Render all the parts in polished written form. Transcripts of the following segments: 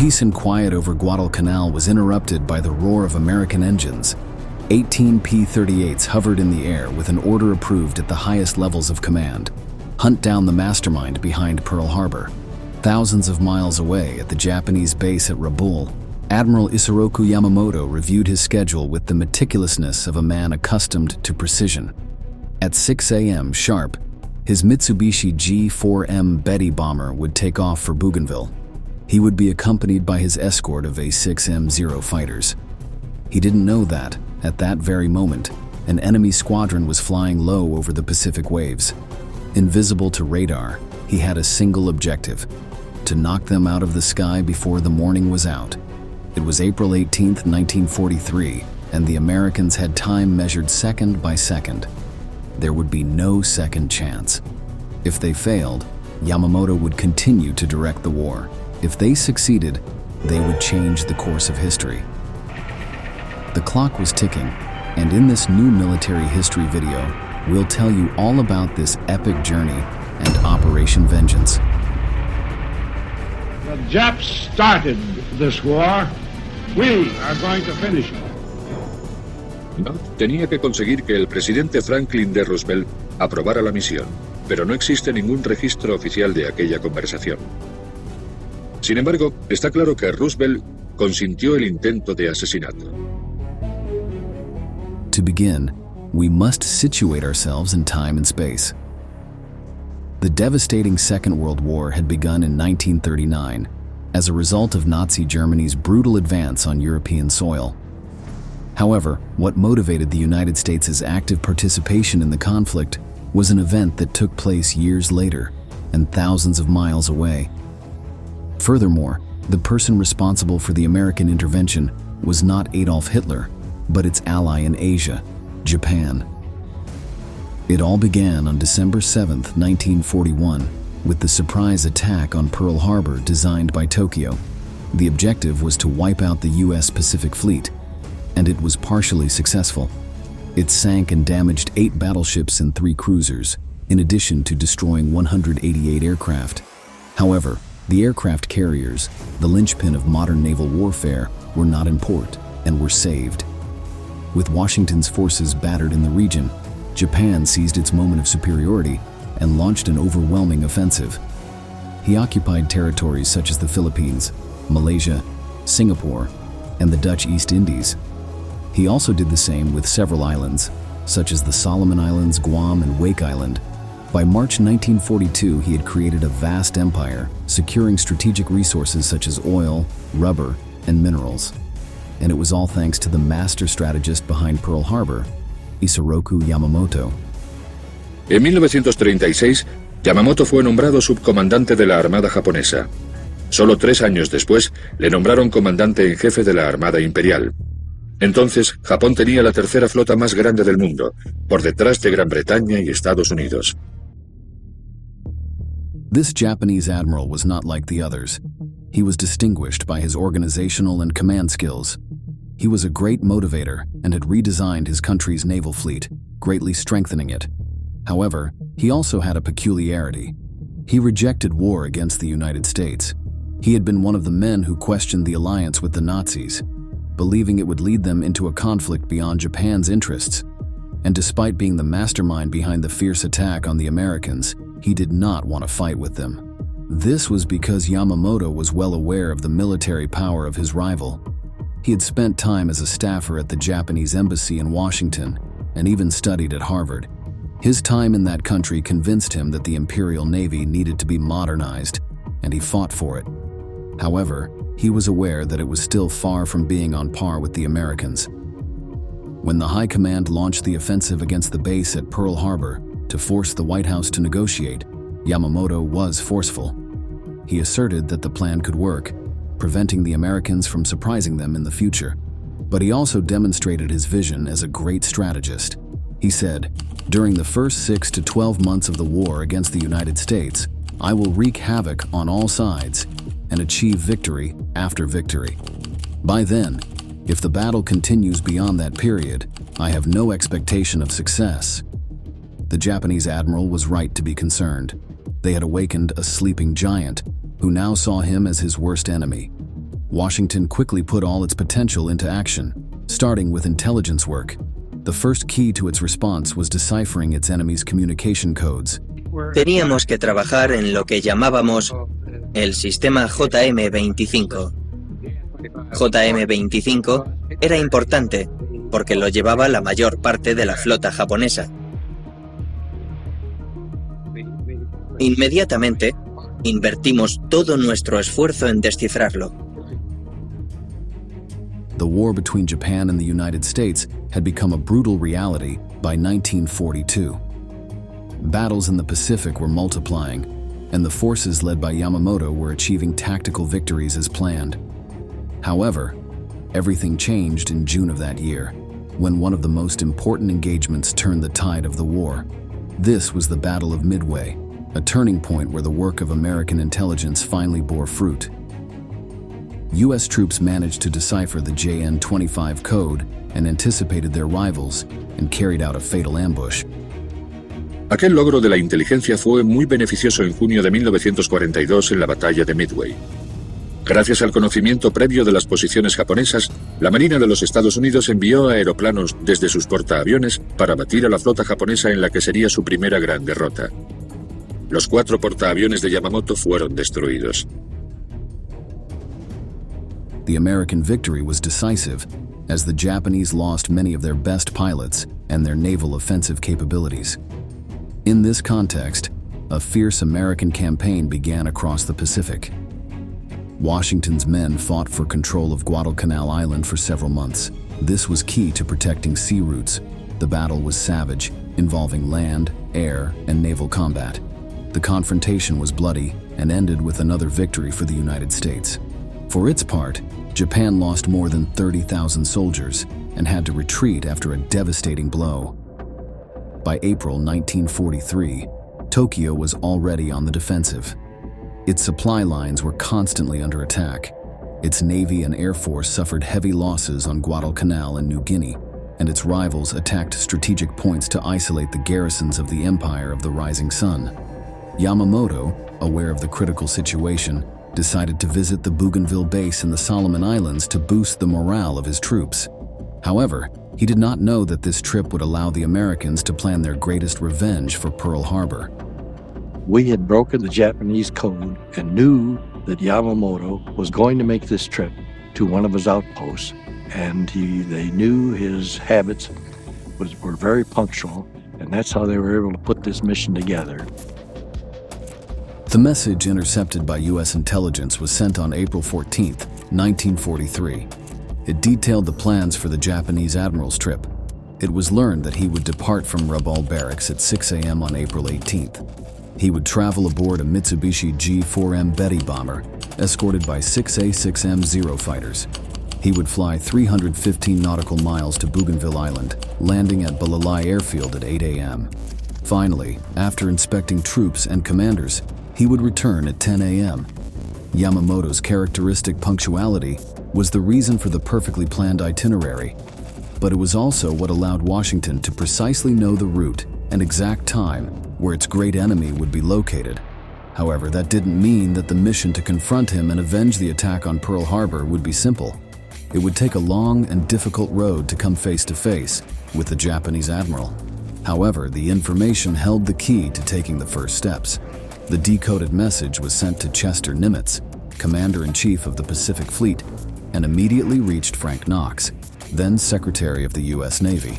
peace and quiet over Guadalcanal was interrupted by the roar of American engines. 18 P-38s hovered in the air with an order approved at the highest levels of command. Hunt down the mastermind behind Pearl Harbor. Thousands of miles away at the Japanese base at Rabaul, Admiral Isoroku Yamamoto reviewed his schedule with the meticulousness of a man accustomed to precision. At 6 a.m. sharp, his Mitsubishi G-4M Betty bomber would take off for Bougainville. He would be accompanied by his escort of A-6M0 fighters. He didn't know that, at that very moment, an enemy squadron was flying low over the Pacific waves. Invisible to radar, he had a single objective: to knock them out of the sky before the morning was out. It was April 18, 1943, and the Americans had time measured second by second. There would be no second chance. If they failed, Yamamoto would continue to direct the war. If they succeeded, they would change the course of history. The clock was ticking, and in this new military history video, we'll tell you all about this epic journey and Operation Vengeance. The Japs started this war. We are going to finish it. Tenía que conseguir que el presidente Franklin D. Roosevelt aprobara la misión, pero no existe ningún registro oficial de aquella conversación. Sin embargo, está claro que Roosevelt consintió el intento de asesinato. To begin, we must situate ourselves in time and space. The devastating Second World War had begun in 1939 as a result of Nazi Germany's brutal advance on European soil. However, what motivated the United States' active participation in the conflict was an event that took place years later and thousands of miles away. Furthermore, the person responsible for the American intervention was not Adolf Hitler, but its ally in Asia, Japan. It all began on December 7, 1941, with the surprise attack on Pearl Harbor designed by Tokyo. The objective was to wipe out the U.S. Pacific Fleet, and it was partially successful. It sank and damaged 8 battleships and 3 cruisers, in addition to destroying 188 aircraft. However, the aircraft carriers, the linchpin of modern naval warfare, were not in port and were saved. With Washington's forces battered in the region, Japan seized its moment of superiority and launched an overwhelming offensive. He occupied territories such as the Philippines, Malaysia, Singapore, and the Dutch East Indies. He also did the same with several islands, such as the Solomon Islands, Guam, and Wake Island. By March 1942, he had created a vast empire, securing strategic resources such as oil, rubber, and minerals. And it was all thanks to the master strategist behind Pearl Harbor, Isoroku Yamamoto. En 1936, Yamamoto fue nombrado subcomandante de la Armada japonesa. Solo 3 años después, le nombraron comandante en jefe de la Armada Imperial. Entonces, Japón tenía la tercera flota más grande del mundo, por detrás de Gran Bretaña y Estados Unidos. This Japanese admiral was not like the others. He was distinguished by his organizational and command skills. He was a great motivator and had redesigned his country's naval fleet, greatly strengthening it. However, he also had a peculiarity. He rejected war against the United States. He had been one of the men who questioned the alliance with the Nazis, believing it would lead them into a conflict beyond Japan's interests. And despite being the mastermind behind the fierce attack on the Americans, he did not want to fight with them. This was because Yamamoto was well aware of the military power of his rival. He had spent time as a staffer at the Japanese embassy in Washington and even studied at Harvard. His time in that country convinced him that the Imperial Navy needed to be modernized, and he fought for it. However, he was aware that it was still far from being on par with the Americans. When the High Command launched the offensive against the base at Pearl Harbor to force the White House to negotiate, Yamamoto was forceful. He asserted that the plan could work, preventing the Americans from surprising them in the future. But he also demonstrated his vision as a great strategist. He said, "During the first 6 to 12 months of the war against the United States, I will wreak havoc on all sides and achieve victory after victory. By then, if the battle continues beyond that period, I have no expectation of success." The Japanese admiral was right to be concerned. They had awakened a sleeping giant who now saw him as his worst enemy. Washington quickly put all its potential into action, starting with intelligence work. The first key to its response was deciphering its enemy's communication codes. Teníamos que trabajar en lo que llamábamos el sistema JM25. JM25 era importante porque lo llevaba la mayor parte de la flota japonesa. Inmediatamente, invertimos todo nuestro esfuerzo en descifrarlo. The war between Japan and the United States had become a brutal reality by 1942. Battles in the Pacific were multiplying, and the forces led by Yamamoto were achieving tactical victories as planned. However, everything changed in June of that year, when one of the most important engagements turned the tide of the war. This was the Battle of Midway, a turning point where the work of American intelligence finally bore fruit. U.S. troops managed to decipher the JN-25 code and anticipated their rivals and carried out a fatal ambush. Aquel logro de la inteligencia fue muy beneficioso en junio de 1942 en la batalla de Midway. Gracias al conocimiento previo de las posiciones japonesas, la Marina de los Estados Unidos envió aeroplanos desde sus portaaviones para batir a la flota japonesa en la que sería su primera gran derrota. Los 4 portaaviones de Yamamoto fueron destruidos. The American victory was decisive, as the Japanese lost many of their best pilots and their naval offensive capabilities. In this context, a fierce American campaign began across the Pacific. Washington's men fought for control of Guadalcanal Island for several months. This was key to protecting sea routes. The battle was savage, involving land, air, and naval combat. The confrontation was bloody and ended with another victory for the United States. For its part, Japan lost more than 30,000 soldiers and had to retreat after a devastating blow. By April 1943, Tokyo was already on the defensive. Its supply lines were constantly under attack. Its Navy and Air Force suffered heavy losses on Guadalcanal and New Guinea, and its rivals attacked strategic points to isolate the garrisons of the Empire of the Rising Sun. Yamamoto, aware of the critical situation, decided to visit the Bougainville base in the Solomon Islands to boost the morale of his troops. However, he did not know that this trip would allow the Americans to plan their greatest revenge for Pearl Harbor. We had broken the Japanese code and knew that Yamamoto was going to make this trip to one of his outposts, and they knew his habits were very punctual, and that's how they were able to put this mission together. The message intercepted by U.S. intelligence was sent on April 14, 1943. It detailed the plans for the Japanese admiral's trip. It was learned that he would depart from Rabaul Barracks at 6 a.m. on April 18th. He would travel aboard a Mitsubishi G4M Betty bomber, escorted by 6 A6M fighters. He would fly 315 nautical miles to Bougainville Island, landing at Balalai Airfield at 8 a.m. Finally, after inspecting troops and commanders, he would return at 10 a.m. Yamamoto's characteristic punctuality was the reason for the perfectly planned itinerary, but it was also what allowed Washington to precisely know the route and exact time where its great enemy would be located. However, that didn't mean that the mission to confront him and avenge the attack on Pearl Harbor would be simple. It would take a long and difficult road to come face to face with the Japanese admiral. However, the information held the key to taking the first steps. The decoded message was sent to Chester Nimitz, Commander-in-Chief of the Pacific Fleet, and immediately reached Frank Knox, then Secretary of the U.S. Navy.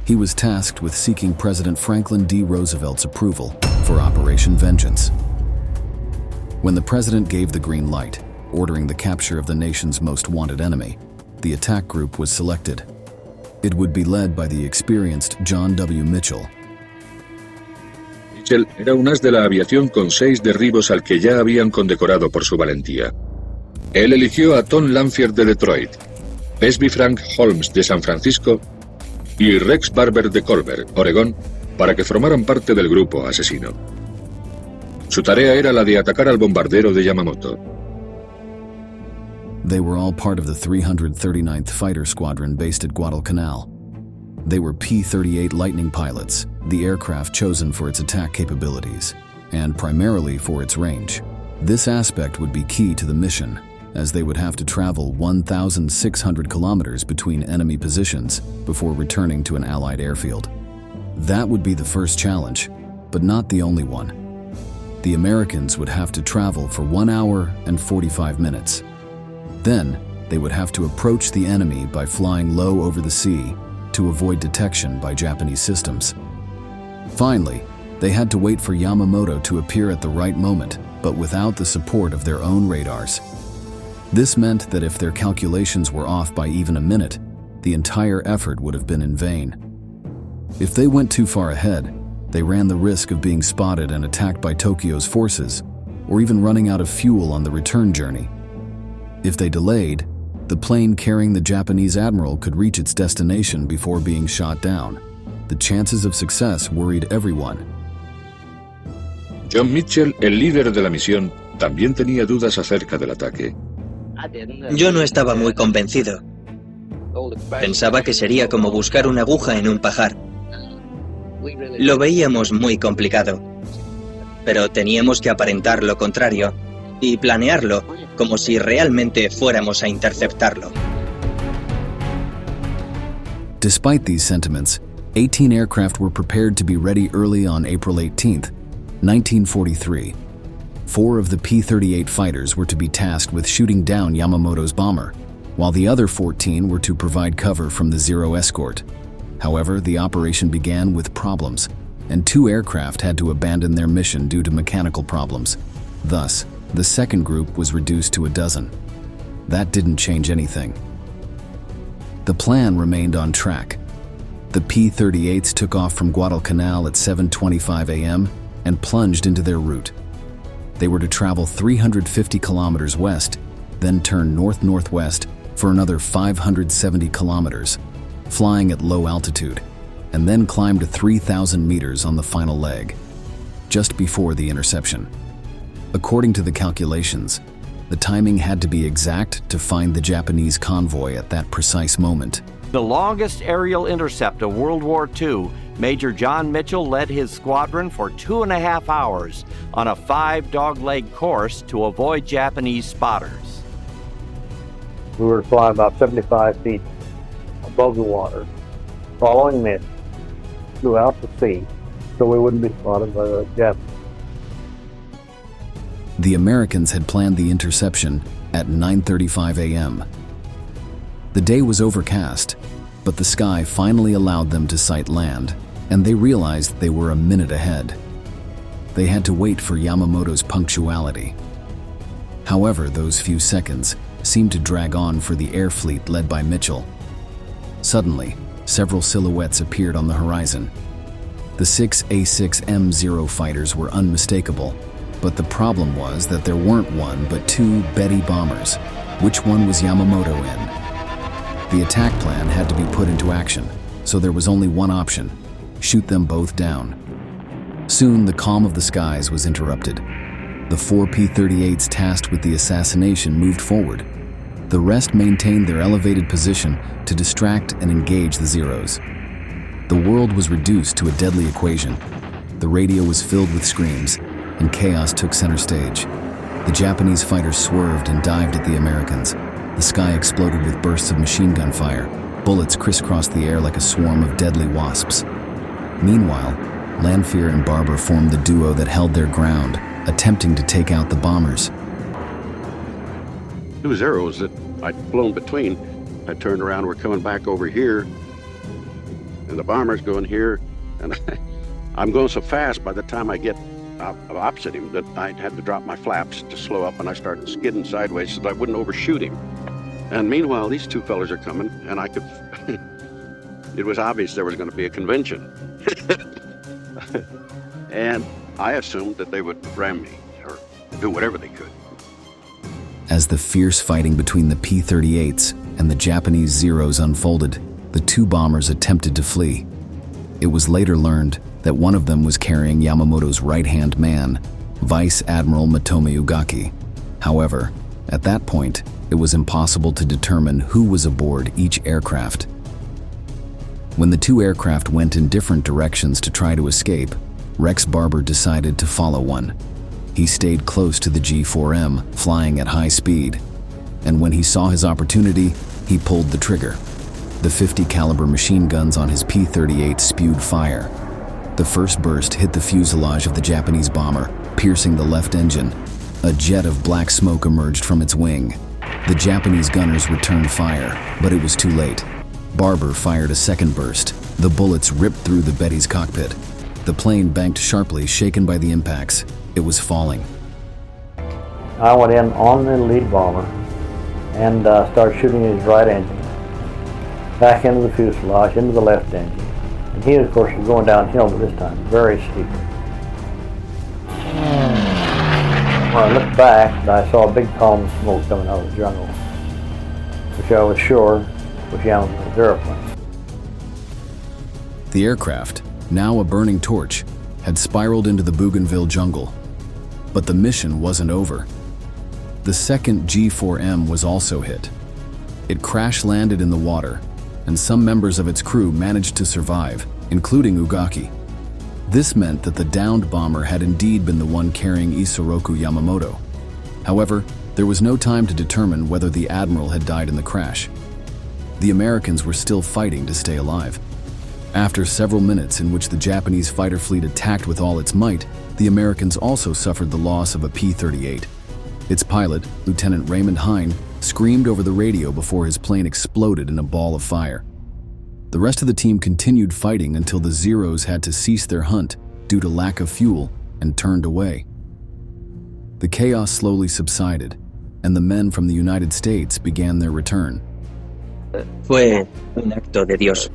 He was tasked with seeking President Franklin D. Roosevelt's approval for Operation Vengeance. When the president gave the green light, ordering the capture of the nation's most wanted enemy, the attack group was selected. It would be led by the experienced John W. Mitchell. Mitchell era un as de la aviación con 6 derribos al que ya habían condecorado por su valentía. Él eligió a Tom Lanphier de Detroit, Pesby Frank Holmes de San Francisco y Rex Barber de Culver, Oregón, para que formaran parte del grupo asesino. Su tarea era la de atacar al bombardero de Yamamoto. They were all part of the 339th Fighter Squadron based at Guadalcanal. They were P-38 Lightning pilots, the aircraft chosen for its attack capabilities, and primarily for its range. This aspect would be key to the mission. as they would have to travel 1,600 kilometers between enemy positions before returning to an Allied airfield. That would be the first challenge, but not the only one. The Americans would have to travel for 1 hour and 45 minutes. Then, they would have to approach the enemy by flying low over the sea to avoid detection by Japanese systems. Finally, they had to wait for Yamamoto to appear at the right moment, but without the support of their own radars. This meant that if their calculations were off by even a minute, the entire effort would have been in vain. If they went too far ahead, they ran the risk of being spotted and attacked by Tokyo's forces, or even running out of fuel on the return journey. If they delayed, the plane carrying the Japanese admiral could reach its destination before being shot down. The chances of success worried everyone. John Mitchell, el líder de la misión, también tenía dudas acerca del ataque. Yo no estaba muy convencido. Pensaba que sería como buscar una aguja en un pajar. Lo veíamos muy complicado, pero teníamos que aparentar lo contrario y planearlo como si realmente fuéramos a interceptarlo. Despite these sentiments, 18 aircraft were prepared to be ready early on April 18th, 1943. 4 of the P-38 fighters were to be tasked with shooting down Yamamoto's bomber, while the other 14 were to provide cover from the Zero escort. However, the operation began with problems, and 2 aircraft had to abandon their mission due to mechanical problems. Thus, the second group was reduced to a dozen. That didn't change anything. The plan remained on track. The P-38s took off from Guadalcanal at 7:25 a.m. and plunged into their route. They were to travel 350 kilometers west, then turn north-northwest for another 570 kilometers, flying at low altitude, and then climb to 3,000 meters on the final leg, just before the interception. According to the calculations, the timing had to be exact to find the Japanese convoy at that precise moment. The longest aerial intercept of World War II, Major John Mitchell led his squadron for 2.5 hours on a 5-dogleg course to avoid Japanese spotters. We were flying about 75 feet above the water, following mist throughout the sea, so we wouldn't be spotted by the Japanese. The Americans had planned the interception at 9:35 a.m. The day was overcast, but the sky finally allowed them to sight land, and they realized they were a minute ahead. They had to wait for Yamamoto's punctuality. However, those few seconds seemed to drag on for the air fleet led by Mitchell. Suddenly, several silhouettes appeared on the horizon. The 6 A6M0 fighters were unmistakable, but the problem was that there weren't one but 2 Betty bombers. Which one was Yamamoto in? The attack plan had to be put into action, so there was only one option: shoot them both down. Soon, the calm of the skies was interrupted. The 4 P-38s tasked with the assassination moved forward. The rest maintained their elevated position to distract and engage the Zeros. The world was reduced to a deadly equation. The radio was filled with screams, and chaos took center stage. The Japanese fighters swerved and dived at the Americans. The sky exploded with bursts of machine gun fire. Bullets crisscrossed the air like a swarm of deadly wasps. Meanwhile, Lanfear and Barber formed the duo that held their ground, attempting to take out the bombers. 2 Zeros that I'd flown between, I turned around, we're coming back over here, and the bomber's going here, and I'm going so fast by the time I get opposite him that I had to drop my flaps to slow up, and I started skidding sideways so that I wouldn't overshoot him. And meanwhile, these 2 fellas are coming, and I could, it was obvious there was going to be a convention. And I assumed that they would ram me or do whatever they could. As the fierce fighting between the P-38s and the Japanese Zeros unfolded, the 2 bombers attempted to flee. It was later learned that one of them was carrying Yamamoto's right-hand man, Vice Admiral Matomi Ugaki. However, at that point, it was impossible to determine who was aboard each aircraft. When the 2 aircraft went in different directions to try to escape, Rex Barber decided to follow one. He stayed close to the G4M, flying at high speed. and when he saw his opportunity, he pulled the trigger. The .50 caliber machine guns on his P-38 spewed fire. The first burst hit the fuselage of the Japanese bomber, piercing the left engine. A jet of black smoke emerged from its wing. The Japanese gunners returned fire, but it was too late. Barber fired a second burst. The bullets ripped through the Betty's cockpit. The plane banked sharply, shaken by the impacts. It was falling. I went in on the lead bomber and started shooting his right engine, back into the fuselage, into the left engine. And he, of course, was going downhill by this time, very steep. When I looked back, I saw a big column of smoke coming out of the jungle, which I was sure was Yamamoto's airplane. The aircraft, now a burning torch, had spiraled into the Bougainville jungle. But the mission wasn't over. The second G4M was also hit. It crash-landed in the water, and some members of its crew managed to survive, including Ugaki. This meant that the downed bomber had indeed been the one carrying Isoroku Yamamoto. However, there was no time to determine whether the admiral had died in the crash. The Americans were still fighting to stay alive. After several minutes in which the Japanese fighter fleet attacked with all its might, the Americans also suffered the loss of a P-38. Its pilot, Lieutenant Raymond Hine, screamed over the radio before his plane exploded in a ball of fire. The rest of the team continued fighting until the Zeros had to cease their hunt due to lack of fuel and turned away. The chaos slowly subsided, and the men from the United States began their return. Fue un acto de Dios.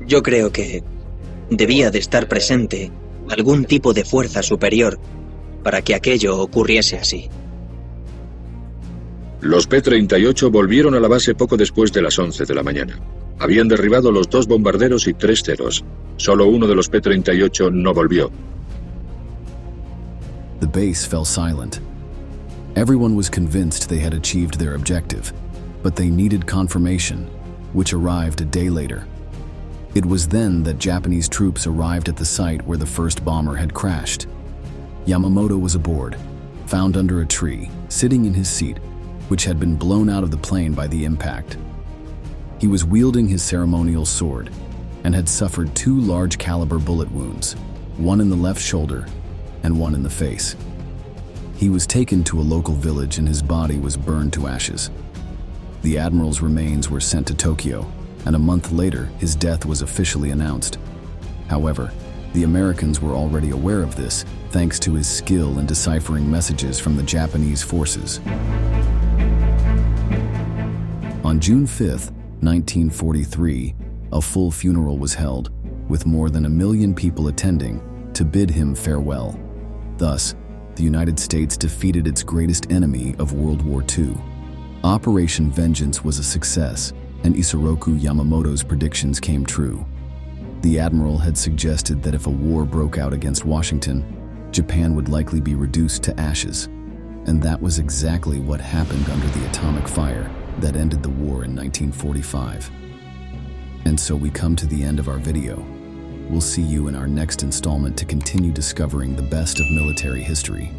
Yo creo que debía de estar presente algún tipo de fuerza superior para que aquello ocurriese así. Los P-38 volvieron a la base poco después de las 11 de la mañana. Habían derribado los 2 bombarderos y 3 Zeros. Solo uno de los P-38 no volvió. The base fell silent. Everyone was convinced they had achieved their objective, but they needed confirmation, which arrived a day later. It was then that Japanese troops arrived at the site where the first bomber had crashed. Yamamoto was aboard, found under a tree, sitting in his seat, which had been blown out of the plane by the impact. He was wielding his ceremonial sword and had suffered 2 large caliber bullet wounds, one in the left shoulder and one in the face. He was taken to a local village and his body was burned to ashes. The admiral's remains were sent to Tokyo, and a month later his death was officially announced. However, the Americans were already aware of this thanks to his skill in deciphering messages from the Japanese forces. On June 5, 1943, a full funeral was held, with more than 1 million people attending to bid him farewell. Thus, the United States defeated its greatest enemy of World War II. Operation Vengeance was a success, and Isoroku Yamamoto's predictions came true. The admiral had suggested that if a war broke out against Washington, Japan would likely be reduced to ashes, and that was exactly what happened under the atomic fire that ended the war in 1945. And so we come to the end of our video. We'll see you in our next installment to continue discovering the best of military history.